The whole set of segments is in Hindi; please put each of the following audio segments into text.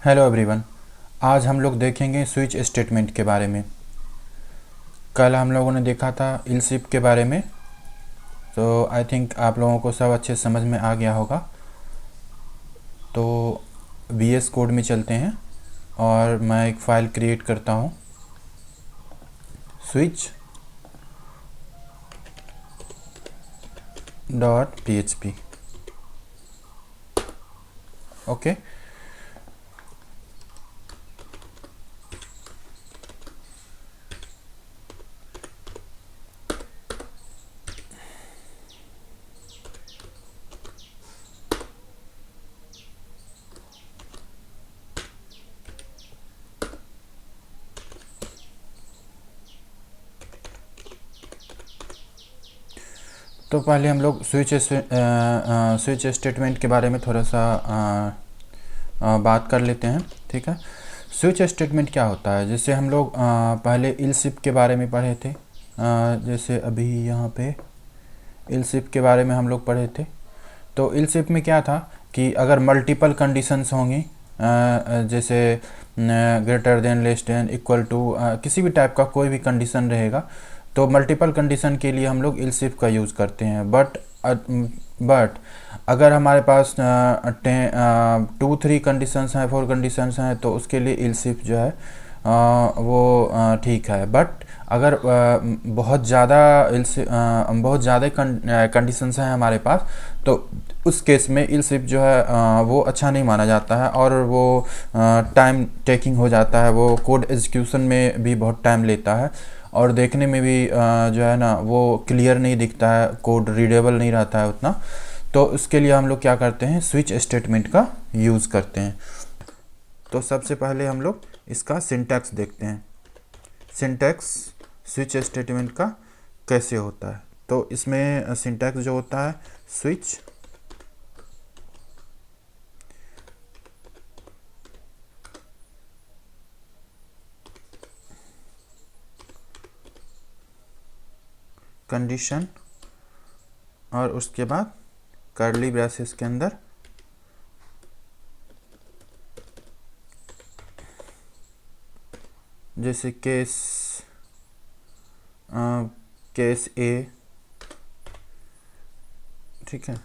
Hello everyone. आज हम लोग देखेंगे स्विच स्टेटमेंट के बारे में। कल हम लोगों ने देखा था इलसिफ के बारे में। तो आई थिंक आप लोगों को सब अच्छे समझ में आ गया होगा। तो VS कोड में चलते हैं और मैं एक फ़ाइल क्रिएट करता हूँ, स्विच डॉट PHP। ओके। तो पहले हम लोग स्विच स्टेटमेंट के बारे में थोड़ा सा बात कर लेते हैं। ठीक है। स्विच स्टेटमेंट क्या होता है, जैसे हम लोग पहले इलसिफ के बारे में पढ़े थे। जैसे अभी यहाँ पे इलसिफ के बारे में हम लोग पढ़े थे। तो इलसिफ में क्या था कि अगर मल्टीपल कंडीशंस होंगी, जैसे greater than, less than, equal to, किसी भी टाइप का कोई भी कंडीशन रहेगा, तो मल्टीपल कंडीशन के लिए हम लोग इलसिफ का यूज़ करते हैं। बट अगर हमारे पास 2-3 कंडीशंस हैं, 4 कंडीशंस हैं, तो उसके लिए इलसिफ जो है वो ठीक है। बट अगर बहुत ज़्यादा कंडीशंस हैं हमारे पास, तो उस केस में इलसिफ जो है वो अच्छा नहीं माना जाता है, और वो टाइम टेकिंग हो जाता है। वो कोड एग्जीक्यूशन में भी बहुत टाइम लेता है, और देखने में भी जो है ना वो क्लियर नहीं दिखता है, कोड रीडेबल नहीं रहता है उतना। तो उसके लिए हम लोग क्या करते हैं, स्विच स्टेटमेंट का यूज़ करते हैं। तो सबसे पहले हम लोग इसका सिंटैक्स देखते हैं। सिंटैक्स स्विच स्टेटमेंट का कैसे होता है। तो इसमें सिंटैक्स जो होता है, स्विच कंडीशन, और उसके बाद कर्ली ब्रेसेस के अंदर जैसे केस ए। ठीक है।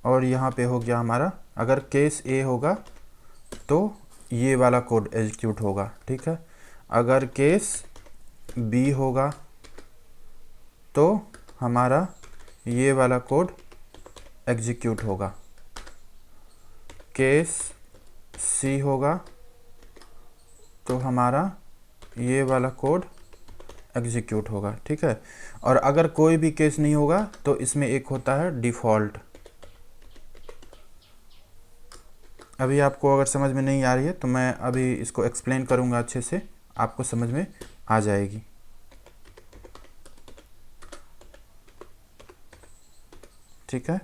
और यहाँ पे हो गया हमारा, अगर केस ए होगा तो ये वाला कोड एग्जीक्यूट होगा। ठीक है। अगर केस बी होगा तो हमारा ये वाला कोड एग्जीक्यूट होगा। केस सी होगा तो हमारा ये वाला कोड एग्जीक्यूट होगा। ठीक है। और अगर कोई भी केस नहीं होगा तो इसमें एक होता है डिफ़ॉल्ट। अभी आपको अगर समझ में नहीं आ रही है तो मैं अभी इसको एक्सप्लेन करूँगा अच्छे से, आपको समझ में आ जाएगी। ठीक है।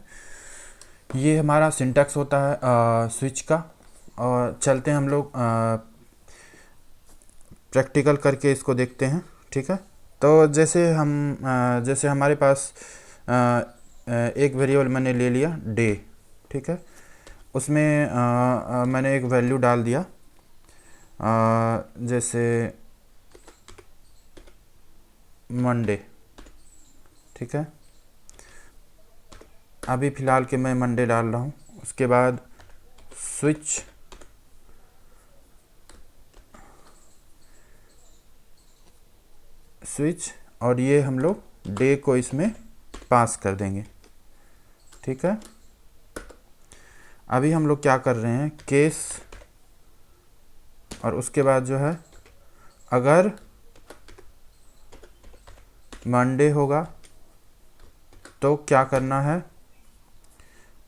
ये हमारा सिंटैक्स होता है स्विच का। और चलते हैं हम लोग प्रैक्टिकल करके इसको देखते हैं। ठीक है। तो जैसे हमारे पास एक वेरिएबल मैंने ले लिया डे। ठीक है। उसमें मैंने एक वैल्यू डाल दिया, जैसे मंडे। ठीक है। अभी फ़िलहाल के मैं मंडे डाल रहा हूँ। उसके बाद स्विच स्विच और ये हम लोग डे को इसमें पास कर देंगे। ठीक है। अभी हम लोग क्या कर रहे हैं, केस, और उसके बाद जो है अगर मंडे होगा तो क्या करना है,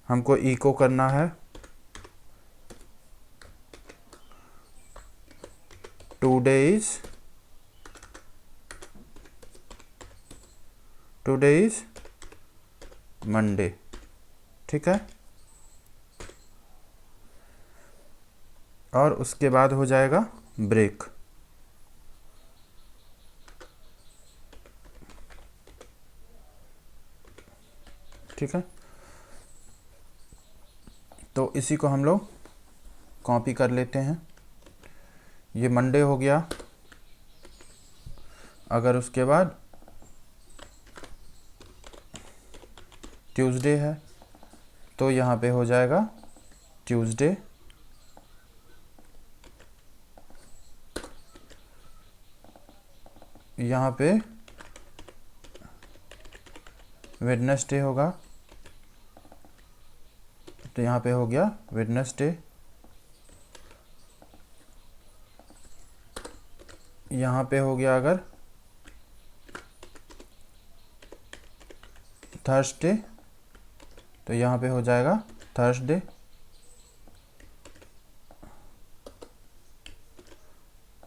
हमको इको करना है टुडे इज मंडे। ठीक है। और उसके बाद हो जाएगा ब्रेक। ठीक है। तो इसी को हम लोग कॉपी कर लेते हैं। ये मंडे हो गया। अगर उसके बाद ट्यूसडे है तो यहाँ पे हो जाएगा ट्यूसडे। यहाँ पे वेडनेसडे होगा तो यहाँ पे हो गया वेडनेसडे। यहाँ पे हो गया अगर थर्सडे तो यहाँ पे हो जाएगा थर्सडे।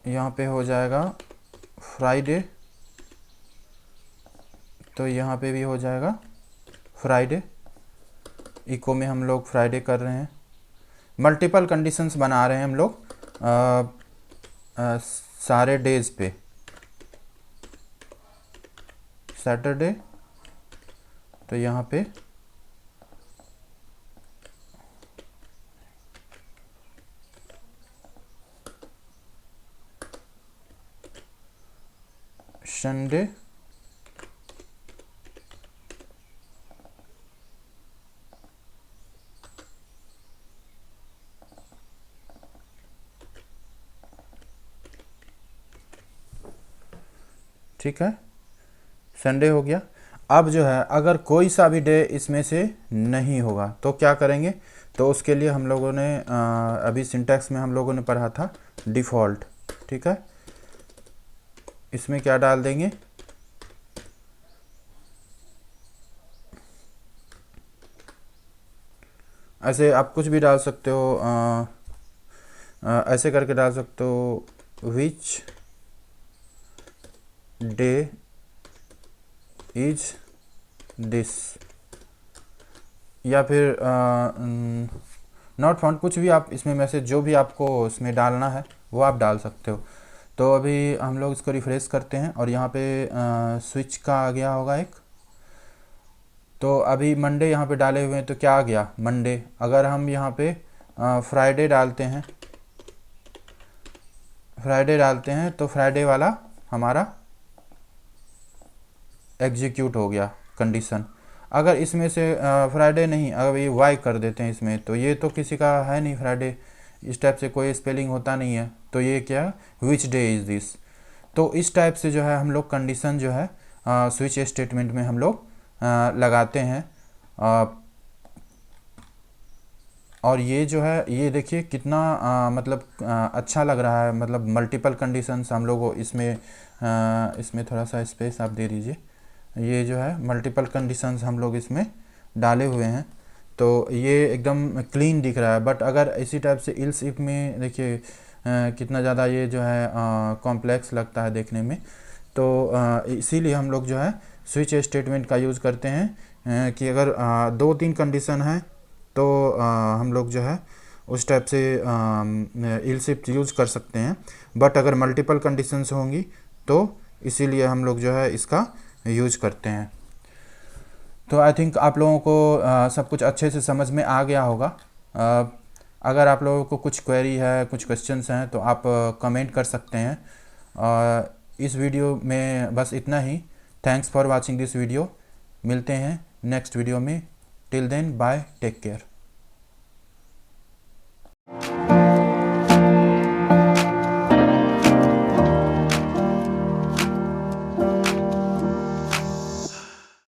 यहाँ पे हो जाएगा फ्राइडे तो यहाँ पे भी हो जाएगा फ्राइडे। इको में हम लोग फ्राइडे कर रहे हैं, मल्टीपल कंडीशंस बना रहे हैं हम लोग सारे डेज पे। सैटरडे तो यहाँ पे संडे ठीक है, संडे हो गया। अब जो है अगर कोई सा भी डे इसमें से नहीं होगा तो क्या करेंगे, तो उसके लिए हम लोगों ने अभी सिंटैक्स में हम लोगों ने पढ़ा था डिफ़ॉल्ट। ठीक है, इसमें क्या डाल देंगे, ऐसे आप कुछ भी डाल सकते हो, ऐसे करके डाल सकते हो विच डे इज दिस, या फिर नॉट फाउंड, कुछ भी आप इसमें मैसेज जो भी आपको इसमें डालना है वो आप डाल सकते हो। तो अभी हम लोग इसको रिफ्रेश करते हैं और यहाँ पे स्विच का आ गया होगा एक। तो अभी मंडे यहाँ पे डाले हुए हैं तो क्या आ गया मंडे। अगर हम यहाँ पे फ्राइडे डालते हैं, तो फ्राइडे वाला हमारा एग्जीक्यूट हो गया कंडीशन। अगर इसमें से फ्राइडे नहीं, अगर ये वाई कर देते हैं इसमें, तो ये तो किसी का है नहीं फ्राइडे, इस टाइप से कोई स्पेलिंग होता नहीं है, तो ये क्या है विच डे इज़ दिस। तो इस टाइप से जो है हम लोग कंडीशन जो है स्विच स्टेटमेंट में हम लोग लगाते हैं। और ये जो है ये देखिए कितना मतलब अच्छा लग रहा है, मतलब मल्टीपल कंडीशंस हम लोग इसमें इसमें थोड़ा सा स्पेस आप दे दीजिए। ये जो है मल्टीपल कंडीशंस हम लोग इसमें डाले हुए हैं तो ये एकदम क्लीन दिख रहा है। बट अगर इसी टाइप से इल्स इफ में देखिए कितना ज़्यादा ये जो है कॉम्प्लेक्स लगता है देखने में। तो इसीलिए हम लोग जो है स्विच स्टेटमेंट का यूज़ करते हैं कि अगर 2-3 कंडीशन है तो हम लोग जो है उस टाइप से इल्स इफ यूज़ कर सकते हैं। बट अगर मल्टीपल कंडीशंस होंगी तो इसीलिए हम लोग जो है इसका यूज़ करते हैं। तो आई थिंक आप लोगों को सब कुछ अच्छे से समझ में आ गया होगा। अगर आप लोगों को कुछ क्वेरी है, कुछ क्वेश्चंस हैं तो आप कमेंट कर सकते हैं। इस वीडियो में बस इतना ही। Thanks for watching this video. मिलते हैं नेक्स्ट वीडियो में। Till then bye, take care.